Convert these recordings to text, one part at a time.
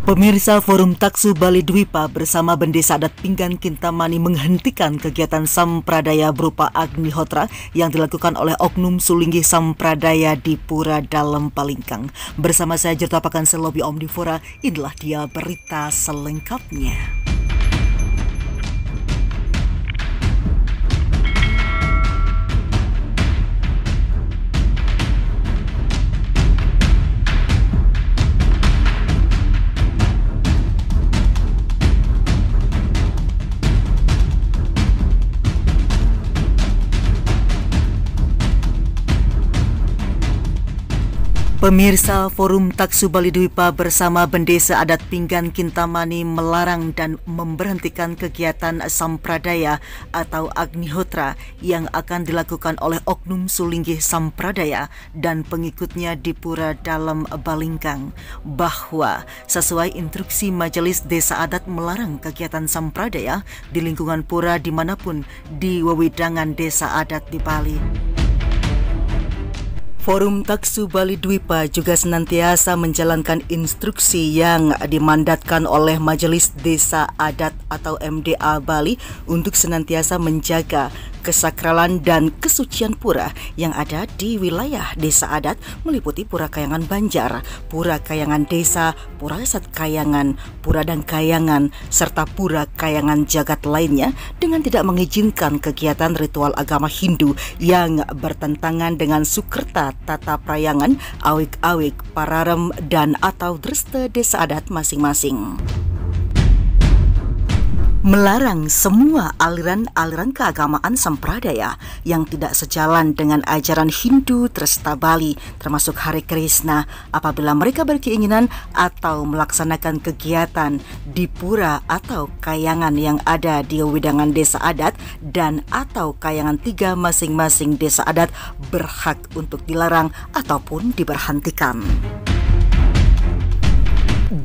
Pemirsa, Forum Taksu Bali Dwipa bersama Bendesa Adat Pinggan Kintamani menghentikan kegiatan sampradaya berupa Agnihotra yang dilakukan oleh Oknum Sulinggi Sampradaya di Pura Dalem Palingkang. Bersama saya Jerto Apakan Selobi Omnivora, inilah dia berita selengkapnya. Pemirsa, Forum Taksu Bali Dwipa bersama Bendesa Adat Pinggan Kintamani melarang dan memberhentikan kegiatan sampradaya atau Agnihotra yang akan dilakukan oleh Oknum Sulinggi Sampradaya dan pengikutnya di Pura Dalem Balingkang, bahwa sesuai instruksi Majelis Desa Adat melarang kegiatan sampradaya di lingkungan pura dimanapun di wewidangan desa adat di Bali. Forum Taksu Bali Dwipa juga senantiasa menjalankan instruksi yang dimandatkan oleh Majelis Desa Adat atau MDA Bali untuk senantiasa menjaga kesakralan dan kesucian pura yang ada di wilayah desa adat meliputi Pura Kayangan Banjar, Pura Kayangan Desa, Pura Sat Kayangan, Pura Dang Kayangan, serta Pura Kayangan Jagat lainnya dengan tidak mengizinkan kegiatan ritual agama Hindu yang bertentangan dengan sukerta tata prayangan, awik-awik, pararem, dan atau dreste desa adat masing-masing. Melarang semua aliran-aliran keagamaan sampradaya yang tidak sejalan dengan ajaran Hindu Dresta Bali, termasuk Hare Krishna, apabila mereka berkeinginan atau melaksanakan kegiatan di pura atau kayangan yang ada di wewidangan desa adat dan atau kayangan 3 masing-masing desa adat berhak untuk dilarang ataupun diberhentikan.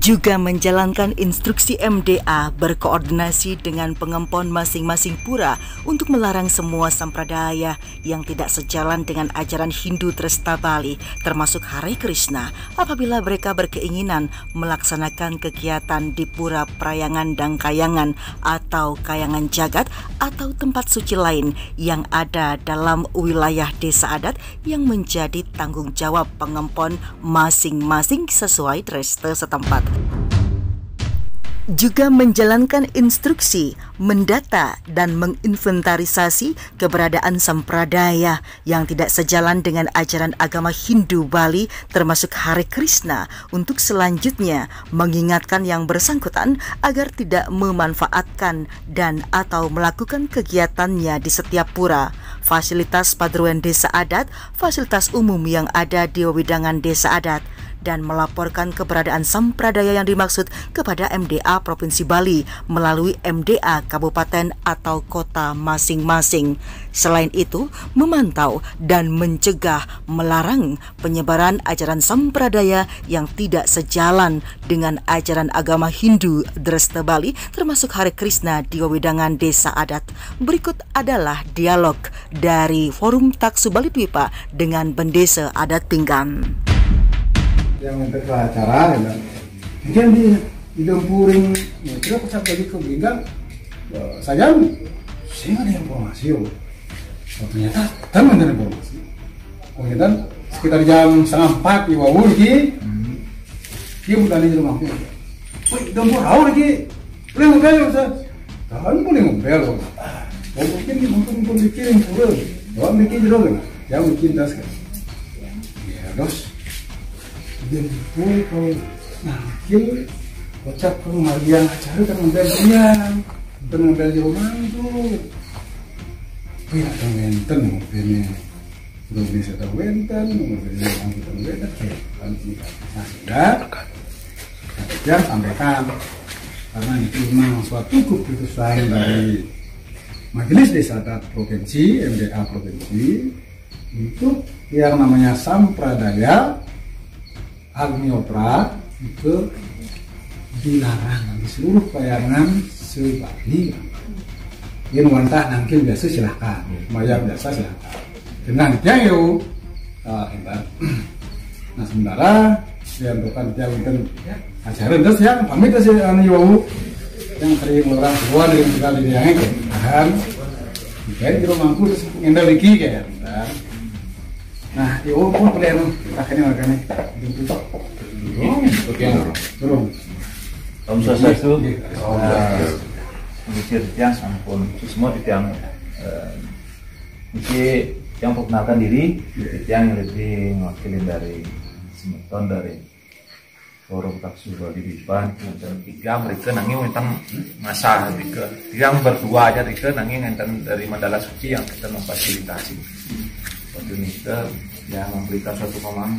Juga menjalankan instruksi MDA berkoordinasi dengan pengempon masing-masing pura untuk melarang semua sampradaya yang tidak sejalan dengan ajaran Hindu Dresta Bali, termasuk Hare Krishna, apabila mereka berkeinginan melaksanakan kegiatan di Pura Prayangan dan Kayangan atau Kayangan Jagat atau tempat suci lain yang ada dalam wilayah desa adat yang menjadi tanggung jawab pengempon masing-masing sesuai dreste setempat. Juga menjalankan instruksi mendata dan menginventarisasi keberadaan sampradaya yang tidak sejalan dengan ajaran agama Hindu Bali termasuk Hare Krishna untuk selanjutnya mengingatkan yang bersangkutan agar tidak memanfaatkan dan atau melakukan kegiatannya di setiap pura, fasilitas padroan desa adat, fasilitas umum yang ada di wewidangan desa adat, dan melaporkan keberadaan sampradaya yang dimaksud kepada MDA Provinsi Bali melalui MDA Kabupaten atau kota masing-masing. Selain itu, memantau dan mencegah melarang penyebaran ajaran sampradaya yang tidak sejalan dengan ajaran agama Hindu Dresta Bali termasuk Hare Krishna di wewidangan desa adat. Berikut adalah dialog dari Forum Taksu Bali Dwipa dengan Bendesa Adat Pinggan. Yang memperkelah acara, kemudian di Dempuring, kita pas lagi ke Pinggan, saya nggak ada informasi, ternyata teman ada informasi. Kemudian sekitar jam 3:30 di Wawur lagi, dia bertanya di rumahku, woi Dempur Raul lagi, boleh ngobrol ya Ustaz? Tahan boleh ngobrol, mungkin bikin pura, doang bikin jeruk, jangan bikin tas kan? Ya dos. Dan itu kalau nanti ucap kemargian acara kan ngambil di rumah itu pihak yang wenten mobilnya udah bisa tahu wenten mobilnya yang kita wenten nah sudah dia sampaikan karena itu memang suatu keputusan dari Majelis Desa Adat Provinsi MDA Provinsi untuk yang namanya sampradaya Agnihotra itu dilarang di seluruh kayangan se-Bali. Yang wantah nangkil biasa silahkan, bayar biasa silahkan. Dengan jayo, nah sementara yang bukan jauh kan ajaran terus yang pamit terus anu yo yang sering orang tua dari sekali dia kan kayak di rumahku terus ngendal lagi kayak nah yo pun perlu tak ini makanya turun Om Swastiastu mikir yang sampun semua yang mikir yang perkenalkan diri yang lebih mewakili dari semeton dari forum taksuba di depan dan tiga mereka nanging tentang masa tiga berdua aja mereka nanging tentang dari Mandala Suci yang kita memfasilitasi waktu ini kita yang memberikan suatu pemahaman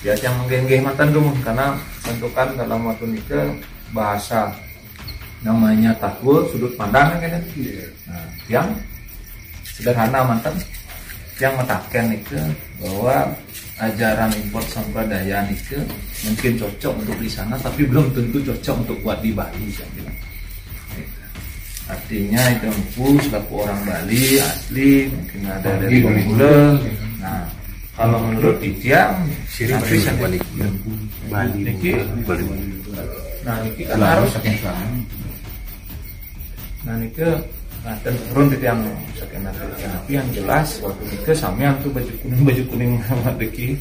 yang menggenggih mantan dulu karena tentukan dalam waktu ini ke bahasa namanya takul sudut pandang kan nah, yang sederhana mantan yang mengatakan itu bahwa ajaran import sampradaya itu mungkin cocok untuk di sana tapi belum tentu cocok untuk buat di Bali saya bilang. Artinya itu selaku orang Bali asli mungkin ada dari Bengkulu. Nah kalau menurut Itiang nanti saya Bali. Nah ini kan harus. Nah ini dan turun itu yang sekian nanti yang jelas waktu itu sampean tuh baju kuning sama Deki.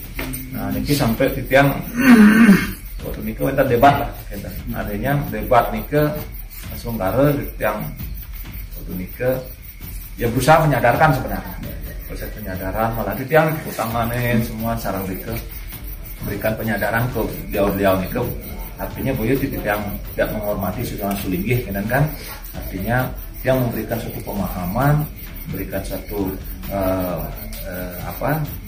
Nah Niki sampai titik yang waktu itu kita debat lah, adanya debat Nike langsung gara yang waktu Nike ya berusaha menyadarkan sebenarnya, proses penyadaran malah titik yang utanganin semua sarang Nike memberikan penyadaran ke beliau Nike. Artinya beliau titik yang tidak menghormati segala sulinggih kan artinya yang memberikan suatu pemahaman, memberikan satu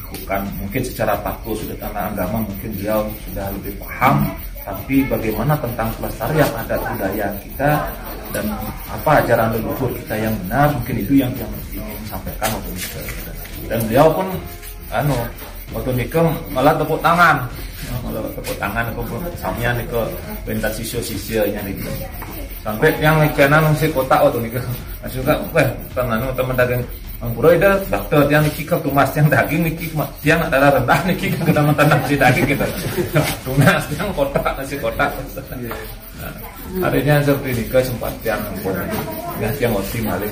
bukan mungkin secara takut sudah karena agama mungkin beliau sudah lebih paham, tapi bagaimana tentang pelestarian adat budaya kita dan apa ajaran leluhur kita yang benar, mungkin itu yang ingin disampaikan waktu itu. Dan beliau pun waktu itu malah tepuk tangan aku samnya nih ke pentas siswa-siswanya nih sampai yang kanan si kotak waktu nih juga teman dagang Puro itu dokter yang niki ke tumas yang daging niki yang ada rendah niki ke teman si daging gitu tunas yang kotak nasi kotak adanya seperti ini ke sempat yang optimal ya.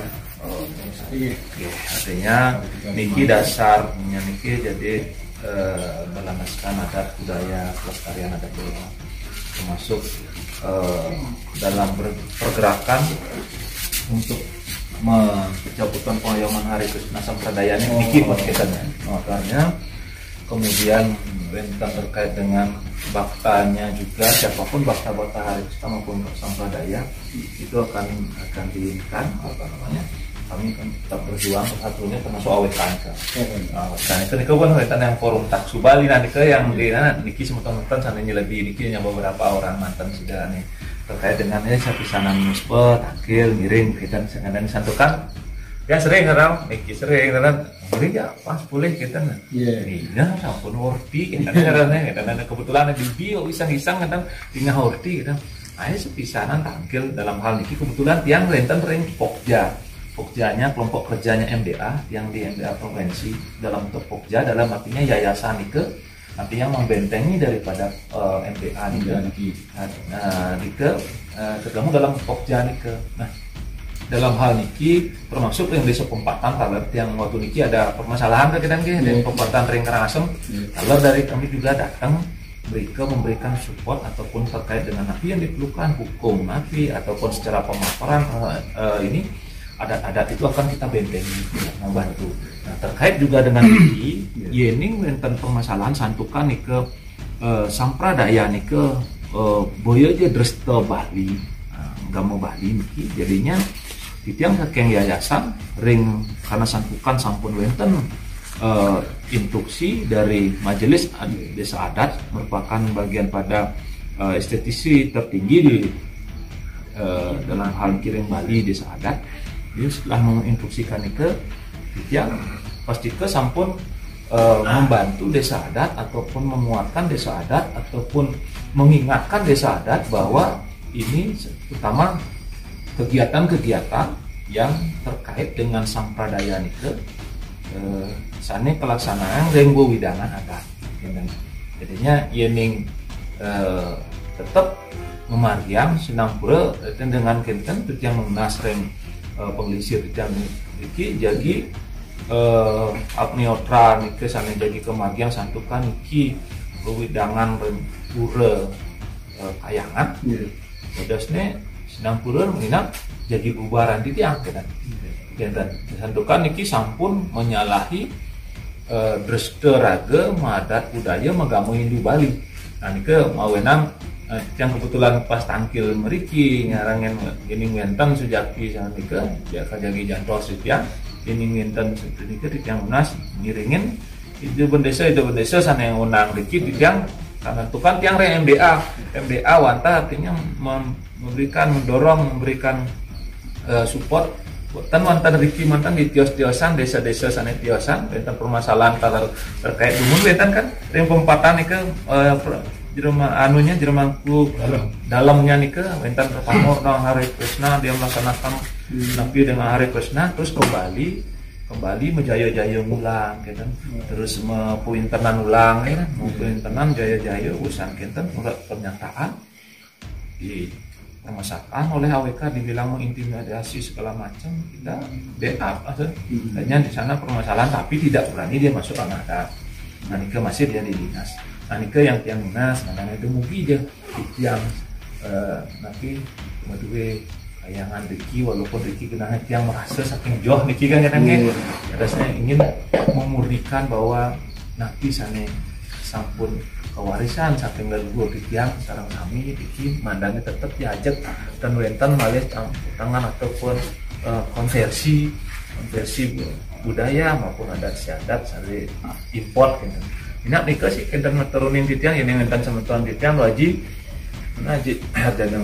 Artinya niki dasarnya niki jadi melanaskan adat budaya pelestarian adat budaya termasuk dalam pergerakan untuk mencabutan pengayoman Hari Krishna Sampradaya ini niki buat kita makanya kemudian tentang terkait dengan baktanya juga siapapun bakta-bakta Hari Krishna maupun Sampradaya itu akan diinginkan kami kan tetap berjuang satunya termasuk awekan kan itu niku kan wetan yang forum taksu Bali nanti ke yang di niki semeton-meton sananya lebih niki yang beberapa orang mantan sudah nih terkait dengan sapisanan muspet akil miring kita dan santukan ya sering orang niki sering orang beri ya pas boleh kita iya sampun worthy kita karena kebetulan di bio isang-isang kadang tinggal worthy kita ayo sepisanan tampil dalam hal niki kebetulan tiang renten ring Pokjanya kelompok kerjanya MDA yang di MDA provinsi dalam bentuk Pokja dalam artinya yayasan Nike artinya membentengi daripada MDA Nike tergabung dalam Pokja Nike. Nah dalam hal Niki termasuk yang desa Pempatan kalau yang waktu Niki ada permasalahan kan dari Pempatan Ring Karangasem kalau dari kami juga datang mereka memberikan support ataupun terkait dengan napi yang diperlukan hukum napi ataupun secara pemaparan ini adat-adat itu akan kita bentengi membantu. Nah, terkait juga dengan ini, yening tentang permasalahan santukan nih ke sampradaya nih ke boyo aja dresta Bali, nggak mau Bali nih, jadinya tiang kakeng yayasan ring karena santukan sampun wenten instruksi dari majelis desa adat merupakan bagian pada estetisi tertinggi di dalam hal kiring Bali desa adat. Dia setelah menginstruksikan ke yang pasti ke sampun membantu desa adat ataupun menguatkan desa adat ataupun mengingatkan desa adat bahwa ini terutama kegiatan-kegiatan yang terkait dengan sampradaya nike sana pelaksanaan renggo widangan adat Jadinya yening tetap memariang sinampura dengan kenten yang nasreng penglisir yang iki jadi apniotra nike sana jadi kemagian santukan iki widangan pura kayangan terusnya sedang pura menginap jadi bubaran di tiang kan santukan niki sampun menyalahi dresde raga madat budaya magamu Hindu Bali. Nah nike mawenang yang kebetulan pas tangkil meriki ngarangin gini ngenten sejaki sama nike ya kajagi jantor setiang ini ngenten sedikit di tiang unas ngiringin itu bendesa sana yang unang dikit di tiang karena itu kan tiang MDA wanta artinya mendorong memberikan support buatan wantan riki mantan di tios-tiosan desa-desa sana tiosan tentang permasalahan terkait dumun bentan kan yang pempatan nih ke jermangku dalamnya nih ke bentan pertama nang Hare Krishna dia melaksanakan nabi dengan Hare Krishna terus kembali menjaya-jaya ulang gitu terus mepuintenan ulang ya mepuintenan jaya-jaya usan kenten pernyataan di permasalahan oleh AWK dibilang mengintimidasi segala macam kita backup hanya di sana permasalahan tapi tidak berani dia masuk angkatan. Nah Nike masih dia di dinas. Nah Nike yang tiang dinas kadang itu mungkin aja yang nanti kedua kayangan Riki walaupun Riki kena yang merasa saking jauh Niki kan kadangnya rasanya ingin memurnikan bahwa nanti sana sampun kewarisan saking leluhur di tiang sekarang kami Riki mandangnya tetap diajak dan wentan malah tangan ataupun konversi budaya maupun adat istiadat sari import gitu. Ini nikah sih kita turunin di tiang ini wentan sama tuan di tiang wajib ada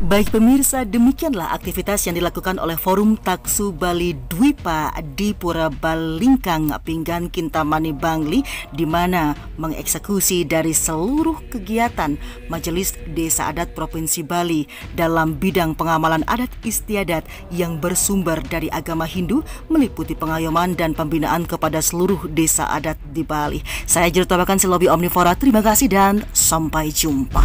Baik pemirsa, demikianlah aktivitas yang dilakukan oleh Forum Taksu Bali Dwipa di Pura Balingkang, Pinggan, Kintamani, Bangli, di mana mengeksekusi dari seluruh kegiatan Majelis Desa Adat Provinsi Bali dalam bidang pengamalan adat istiadat yang bersumber dari agama Hindu, meliputi pengayoman dan pembinaan kepada seluruh desa adat di Bali. Saya Jero Tabakan Silobi Omnivora, terima kasih dan sampai jumpa.